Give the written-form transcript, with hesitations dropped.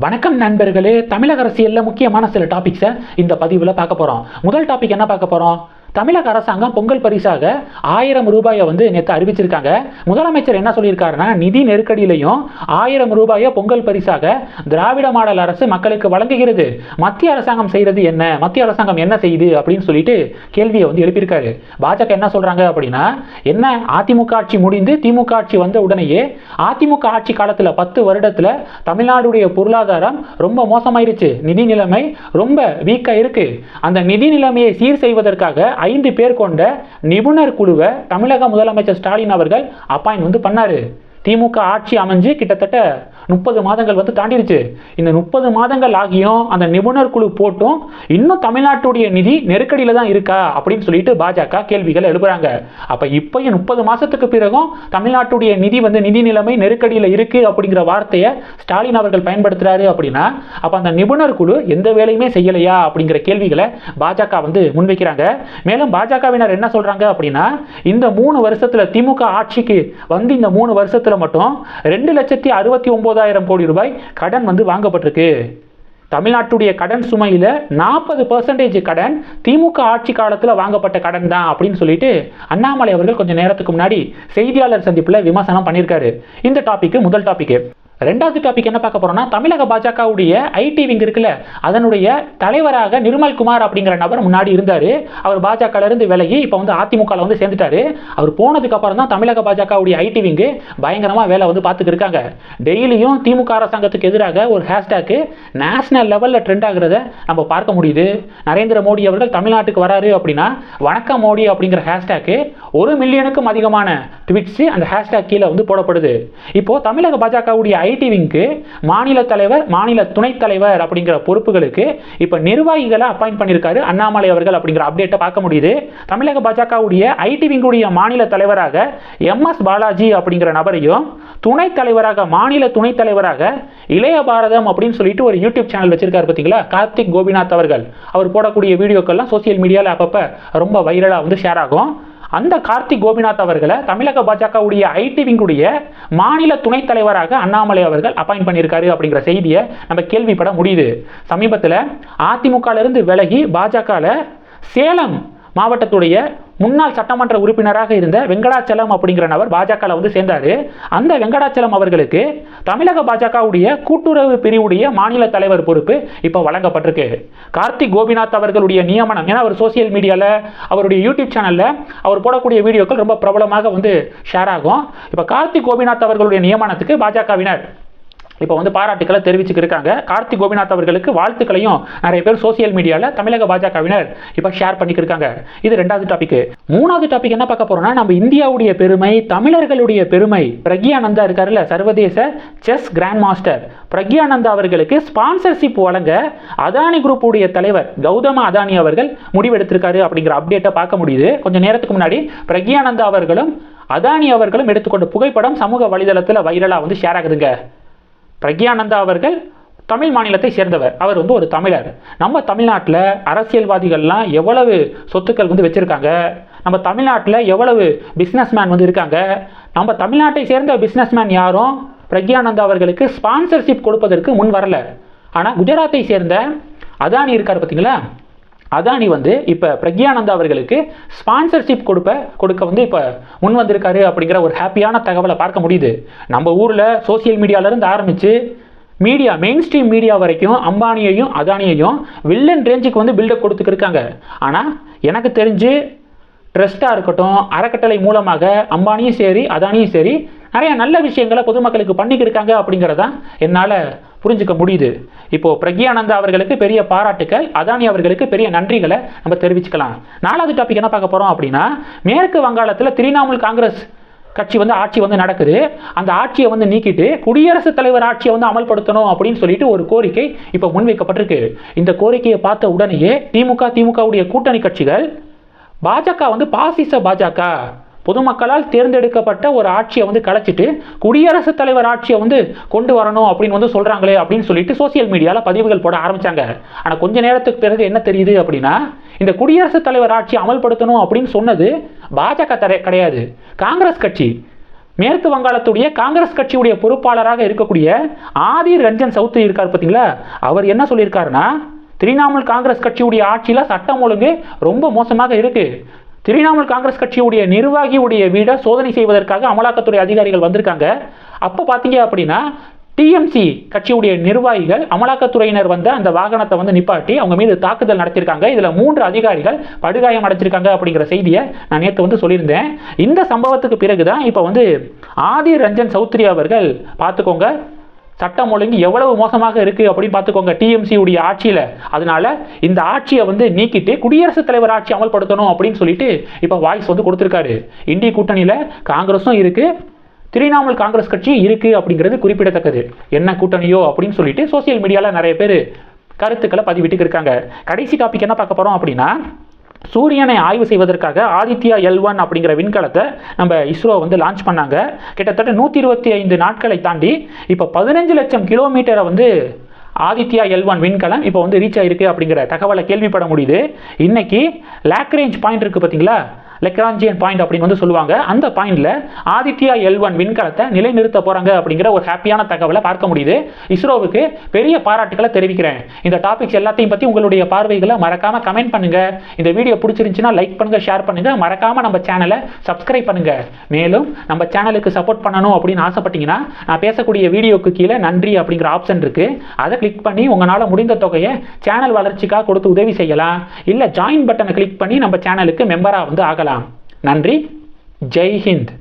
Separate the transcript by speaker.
Speaker 1: வணக்கம் நண்பர்களே. தமிழக அரசியலில் முக்கியமான சில டாபிக்ஸை இந்த பதிவில் பார்க்க போகிறோம். முதல் டாபிக் என்ன பார்க்க போகிறோம்? தமிழக அரசாங்கம் பொங்கல் பரிசாக 1000 ரூபாயை நேற்று அறிவிச்சிருக்காங்க. முதலமைச்சர் என்ன சொல்லியிருக்காருன்னா, நிதி நெருக்கடியிலையும் 1000 ரூபாயை பொங்கல் பரிசாக திராவிட மாடல் அரசு மக்களுக்கு வழங்குகிறது. மத்திய அரசாங்கம் செய்கிறது என்ன, மத்திய அரசாங்கம் என்ன செய்யுது அப்படின்னு சொல்லிட்டு கேள்வியை எழுப்பியிருக்காரு. பாஜக என்ன சொல்றாங்க அப்படின்னா, என்ன அதிமுக ஆட்சி முடிந்து திமுக ஆட்சி வந்த உடனேயே அதிமுக ஆட்சி காலத்தில் 10 வருடத்தில் தமிழ்நாடுடைய பொருளாதாரம் ரொம்ப மோசமாயிருச்சு, நிதி நிலைமை ரொம்ப வீக்கா இருக்கு. அந்த நிதி நிலைமையை சீர் செய்வதற்காக 5 பேர் கொண்ட நிபுணர் குழுவை தமிழக முதலமைச்சர் ஸ்டாலின் அவர்கள் அப்பாயின்ட் பண்ணாரு. திமுக ஆட்சி அமைஞ்சு கிட்டத்தட்ட 30 மாதங்கள் தாண்டிடுச்சு. இந்த 30 மாதங்கள் ஆகியும் அந்த நிபுணர் குழு போட்டும் இன்னும் தமிழ்நாட்டுடைய நிதி நெருக்கடியில தான் இருக்கா அப்படின்னு சொல்லிட்டு பாஜக கேள்விகள் எழுப்புறாங்க. அப்ப இப்பயும் 30 மாசத்துக்கு பிறகும் தமிழ்நாட்டுடைய நிதி நிலைமை நெருக்கடியில இருக்கு அப்படிங்கிற வார்த்தையை ஸ்டாலின் அவர்கள் பயன்படுத்துறாரு அப்படின்னா, அப்ப அந்த நிபுணர் குழு எந்த வேலையுமே செய்யலையா அப்படிங்கிற கேள்விகளை பாஜக முன்வைக்கிறாங்க. மேலும் பாஜகவினர் என்ன சொல்றாங்க அப்படின்னா, இந்த 3 வருஷத்துல திமுக ஆட்சிக்கு இந்த 3 வருஷத்துல மட்டும் 2,69,000 கோடி ரூபாய் கடன் வாங்கப்பட்டிருக்கு. தமிழ்நாட்டுடைய கடன் சுமையில 40% கடன் திமுக ஆட்சி காலத்தில் வாங்கப்பட்ட கடன் தான் அப்படின்னு சொல்லிட்டு அண்ணாமலை அவர்கள் கொஞ்சம் நேரத்துக்கு முன்னாடி செய்தியாளர் சந்திப்பில் விமர்சனம் பண்ணியிருக்காரு. இந்த டாபிக் முதல் டாபிக். ரெண்டாவது டாபிக் என்ன பார்க்க போறோம்னா, தமிழக பாஜகவுடைய ஐடி விங் இருக்குல்ல, அதனுடைய தலைவராக நிர்மல்குமார் அப்படிங்கிற நபர் முன்னாடி இருந்தாரு. அவர் பாஜக இருந்து விலகி இப்ப அதிமுக சேர்ந்துட்டாரு. அவர் போனதுக்கு அப்புறம் தான் தமிழக பாஜகவுடைய ஐடி விங் பயங்கரமா வேலை பார்த்துட்டு இருக்காங்க. டெய்லியும் திமுக அரசாங்கத்துக்கு எதிராக ஒரு ஹேஷ்டாக் நேஷனல் லெவல்ல ட்ரெண்ட் ஆகுறத நம்ம பார்க்க முடியுது. நரேந்திர மோடி அவர்கள் தமிழ்நாட்டுக்கு வராரு அப்படின்னா வணக்கம் மோடி அப்படிங்கிற ஹேஷ்டாக் 1 மில்லியனுக்கும் அதிகமான ட்வீட்ஸ் அந்த ஹேஷ்டாக் கீழே போடப்படுது. இப்போ தமிழக பாஜகவுடைய ஐடி விங்க்கு மாநில தலைவர், மாநில துணைத் தலைவர் அப்படிங்கிற பொறுப்புகளுக்கு இப்ப நிர்வாகிகளை அப்பாயிண்ட் பண்ணியிருக்காரு அண்ணாமலை அவர்கள் அப்படிங்கிற அப்டேட்டை பார்க்க முடியுது. தமிழக பாஜகவுடைய ஐடி விங்குடைய மாநில தலைவராக MS பாலாஜி அப்படிங்கிற நபரையும், துணைத் தலைவராக மாநில துணைத் தலைவராக இளைய பாரதம் அப்படின்னு சொல்லிட்டு ஒரு யூடியூப் சேனல் வச்சிருக்காரு பார்த்தீங்களா, கார்த்திக் கோபிநாத் அவர்கள். அவர் போடக்கூடிய வீடியோக்கள்லாம் சோசியல் மீடியாவில் அப்பப்ப ரொம்ப வைரலா ஷேர் ஆகும். அந்த கார்த்திக் கோபிநாத் அவர்களை தமிழக பாஜகவுடைய ஐடி விங்குடைய மாநில துணைத் தலைவராக அண்ணாமலை அவர்கள் அப்பாயிண்ட் பண்ணியிருக்காரு அப்படிங்கிற செய்தியை நம்ம கேள்விப்பட முடியுது. சமீபத்தில் அதிமுக இருந்து விலகி பாஜக சேலம் மாவட்டத்துடைய முன்னாள் சட்டமன்ற உறுப்பினராக இருந்த வெங்கடாச்சலம் அப்படிங்கிற நபர் பாஜக சேர்ந்தாரு. அந்த வெங்கடாச்சலம் அவர்களுக்கு தமிழக பாஜகவுடைய கூட்டுறவு பிரிவுடைய மாநில தலைவர் பொறுப்பு இப்ப வழங்கப்பட்டிருக்கு. கார்த்திக் கோபிநாத் அவர்களுடைய நியமனம், ஏன்னா அவர் சோசியல் மீடியால அவருடைய யூடியூப் சேனல்ல அவர் போடக்கூடிய வீடியோக்கள் ரொம்ப பிரபலமாக ஷேர் ஆகும். இப்ப கார்த்திக் கோபிநாத் அவர்களுடைய நியமனத்துக்கு பாஜகவினர் இப்போ பாராட்டுக்களை தெரிவிச்சுக்கிருக்காங்க. கார்த்திக் கோபிநாத் அவர்களுக்கு வாழ்த்துக்களையும் நிறைய பேர் சோசியல் மீடியாவில் தமிழக பாஜகவினர் இப்போ ஷேர் பண்ணிக்கிருக்காங்க. இது ரெண்டாவது டாபிக். மூணாவது டாபிக் என்ன பார்க்க போறோம்னா, நம்ம இந்தியாவுடைய பெருமை, தமிழர்களுடைய பெருமை. பிரக்யானந்தா இருக்காருல்ல, சர்வதேச செஸ் கிராண்ட் மாஸ்டர் பிரக்யானந்தா அவர்களுக்கு ஸ்பான்சர்ஷிப் வழங்க அதானி குரூப் உடைய தலைவர் கௌதம அதானி அவர்கள் முடிவெடுத்திருக்காரு அப்படிங்கிற அப்டேட்டை பார்க்க முடியுது. கொஞ்சம் நேரத்துக்கு முன்னாடி பிரக்யானந்தா அவர்களும் அதானி அவர்களும் எடுத்துக்கொண்ட புகைப்படம் சமூக வலைதளத்தில் வைரலா ஷேர் ஆகுதுங்க. பிரக்யானந்தா அவர்கள் தமிழ் மாநிலத்தை சேர்ந்தவர். அவர் ஒரு தமிழர். நம்ம தமிழ்நாட்டில் அரசியல்வாதிகள்லாம் எவ்வளவு சொத்துக்கள் வச்சிருக்காங்க, நம்ம தமிழ்நாட்டில் எவ்வளவு பிஸ்னஸ்மேன் இருக்காங்க. நம்ம தமிழ்நாட்டை சேர்ந்த பிஸ்னஸ்மேன் யாரும் பிரக்யானந்தா அவர்களுக்கு ஸ்பான்சர்ஷிப் கொடுப்பதற்கு முன் வரல. ஆனால் குஜராத்தை சேர்ந்த அதானி இருக்கார் பார்த்தீங்களா, அதானி இப்ப பிரக்யானந்தா அவர்களுக்கு ஸ்பான்சர்ஷிப் கொடுக்க இப்ப முன் வந்திருக்காரு அப்படிங்கிற ஒரு ஹாப்பியான தகவலை பார்க்க முடியுது. நம்ம ஊர்ல சோசியல் மீடியால இருந்து ஆரம்பிச்சு மீடியா, மெயின் ஸ்ட்ரீம் மீடியா வரைக்கும் அம்பானியையும் அதானியையும் வில்லன் ரேஞ்சுக்கு பில்டப் கொடுத்துக்கிருக்காங்க. ஆனா எனக்கு தெரிஞ்சு ட்ரஸ்டாக இருக்கட்டும், அறக்கட்டளை மூலமாக அம்பானியும் சரி அதானியும் சரி நிறைய நல்ல விஷயங்களை பொதுமக்களுக்கு பண்ணிக்கிருக்காங்க அப்படிங்கிறதான் என்னால் புரிஞ்சுக்க முடியுது. இப்போ பிரக்யானந்தா அவர்களுக்கு பெரிய பாராட்டுக்கள், அதானி அவர்களுக்கு பெரிய நன்றிகளை நம்ம தெரிவிச்சுக்கலாம். நாலாவது டாபிக் என்ன பார்க்க போறோம் அப்படின்னா, மேற்கு வங்காளத்தில் திரிணாமுல் காங்கிரஸ் கட்சி ஆட்சி நடக்குது. அந்த ஆட்சியை நீக்கிட்டு குடியரசுத் தலைவர் ஆட்சியை அமல்படுத்தணும் அப்படின்னு சொல்லிட்டு ஒரு கோரிக்கை இப்போ முன்வைக்கப்பட்டிருக்கு. இந்த கோரிக்கையை பார்த்த உடனேயே திமுகவுடைய கூட்டணி கட்சிகள் பாஜக பாசிச பாஜக, பொதுமக்களால் தேர்ந்தெடுக்கப்பட்ட ஒரு ஆட்சியை கலைச்சிட்டு குடியரசுத் தலைவர் ஆட்சியை கொண்டு வரணும் அப்படின்னு சொல்றாங்களே அப்படின்னு சொல்லிட்டு சோசியல் மீடியாவில் பதிவுகள் போட ஆரம்பிச்சாங்க. ஆனால் கொஞ்ச நேரத்துக்கு பிறகு என்ன தெரியுது அப்படின்னா, இந்த குடியரசுத் தலைவர் ஆட்சியை அமல்படுத்தணும் அப்படின்னு சொன்னது பாஜக கிடையாது, காங்கிரஸ் கட்சி. மேற்கு வங்காளத்துடைய காங்கிரஸ் கட்சியுடைய பொறுப்பாளராக இருக்கக்கூடிய ஆதிர் ரஞ்சன் சௌத்ரி இருக்கார் பார்த்தீங்களா, அவர் என்ன சொல்லியிருக்காருன்னா, திரிணாமுல் காங்கிரஸ் கட்சியுடைய ஆட்சியில் சட்டம் ஒழுங்கு ரொம்ப மோசமாக இருக்கு. திரிணாமுல் காங்கிரஸ் கட்சியுடைய நிர்வாகியுடைய வீடை சோதனை செய்வதற்காக அமலாக்கத்துறை அதிகாரிகள் வந்திருக்காங்க. அப்போ பார்த்தீங்க அப்படின்னா டிஎம்சி கட்சியுடைய நிர்வாகிகள் அமலாக்கத்துறையினர் வந்த அந்த வாகனத்தை வந்து நிப்பாட்டி அவங்க மீது தாக்குதல் நடத்தியிருக்காங்க. இதில் 3 அதிகாரிகள் படுகாயம் அடைச்சிருக்காங்க அப்படிங்கிற செய்தியை நான் நேற்று வந்து சொல்லியிருந்தேன். இந்த சம்பவத்துக்கு பிறகுதான் இப்போ வந்து ஆதிர் ரஞ்சன் சௌத்ரி அவர்கள் பார்த்துக்கோங்க, சட்டம் ஒழுங்கு எவ்வளவு மோசமாக இருக்கு அப்படின்னு பார்த்துக்கோங்க டிஎம்சி உடைய ஆட்சியில். அதனால இந்த ஆட்சியை வந்து நீக்கிட்டு குடியரசுத் தலைவர் ஆட்சி அமல்படுத்தணும் அப்படின்னு சொல்லிட்டு இப்போ வாய்ஸ் வந்து கொடுத்துருக்காரு. இந்திய கூட்டணியில் காங்கிரஸும் இருக்கு, திரிணாமுல் காங்கிரஸ் கட்சி இருக்கு அப்படிங்கிறது குறிப்பிடத்தக்கது. என்ன கூட்டணியோ அப்படின்னு சொல்லிட்டு சோசியல் மீடியாவில் நிறைய பேர் கருத்துக்களை பதிவிட்டு இருக்காங்க. கடைசி டாபிக் என்ன பார்க்க போறோம் அப்படின்னா, சூரியனை ஆய்வு செய்வதற்காக ஆதித்யா L1 அப்படிங்கிற விண்கலத்தை நம்ம இஸ்ரோ வந்து லான்ச் பண்ணாங்க. கிட்டத்தட்ட 125 நாட்களை தாண்டி இப்போ 15 லட்சம் கிலோமீட்டரை வந்து ஆதித்யா L1 விண்கலம் இப்போ வந்து ரீச் ஆயிருக்கு அப்படிங்கிற தகவலை கேள்விப்பட முடியுது. இன்னைக்கு லாக்ரேஞ்ச் பாயிண்ட் இருக்கு பார்த்தீங்களா, லெக்ராஞ்சியன் பாயிண்ட் அப்படின்னு வந்து சொல்லுவாங்க. அந்த பாயிண்ட்ல ஆதித்யா L1 விண்கலத்தை நிலைநிறுத்த போறாங்க அப்படிங்கிற ஒரு ஹாப்பியான தகவலை பார்க்க முடியுது. இஸ்ரோவுக்கு பெரிய பாராட்டுகளை தெரிவிக்கிறேன். இந்த டாபிக்ஸ் எல்லாத்தையும் பத்தி உங்களுடைய பார்வைகளை மறக்காம கமெண்ட் பண்ணுங்க. இந்த வீடியோ பிடிச்சிருந்துச்சுன்னா லைக் பண்ணுங்க, ஷேர் பண்ணுங்க, மறக்காம நம்ம சேனலை சப்ஸ்கிரைப் பண்ணுங்க. மேலும் நம்ம சேனலுக்கு சப்போர்ட் பண்ணணும் அப்படின்னு ஆசைப்பட்டீங்கன்னா நான் பேசக்கூடிய வீடியோக்கு கீழே நன்றி அப்படிங்கிற ஆப்ஷன் இருக்கு, அதை கிளிக் பண்ணி உங்களால் முடிந்த தொகையை சேனல் வளர்ச்சிக்காக கொடுத்து உதவி செய்யலாம். இல்ல ஜாயின் பட்டனை கிளிக் பண்ணி நம்ம சேனலுக்கு மெம்பரா வந்து ஆகலாம். நன்றி. ஜெய் ஹிந்த்.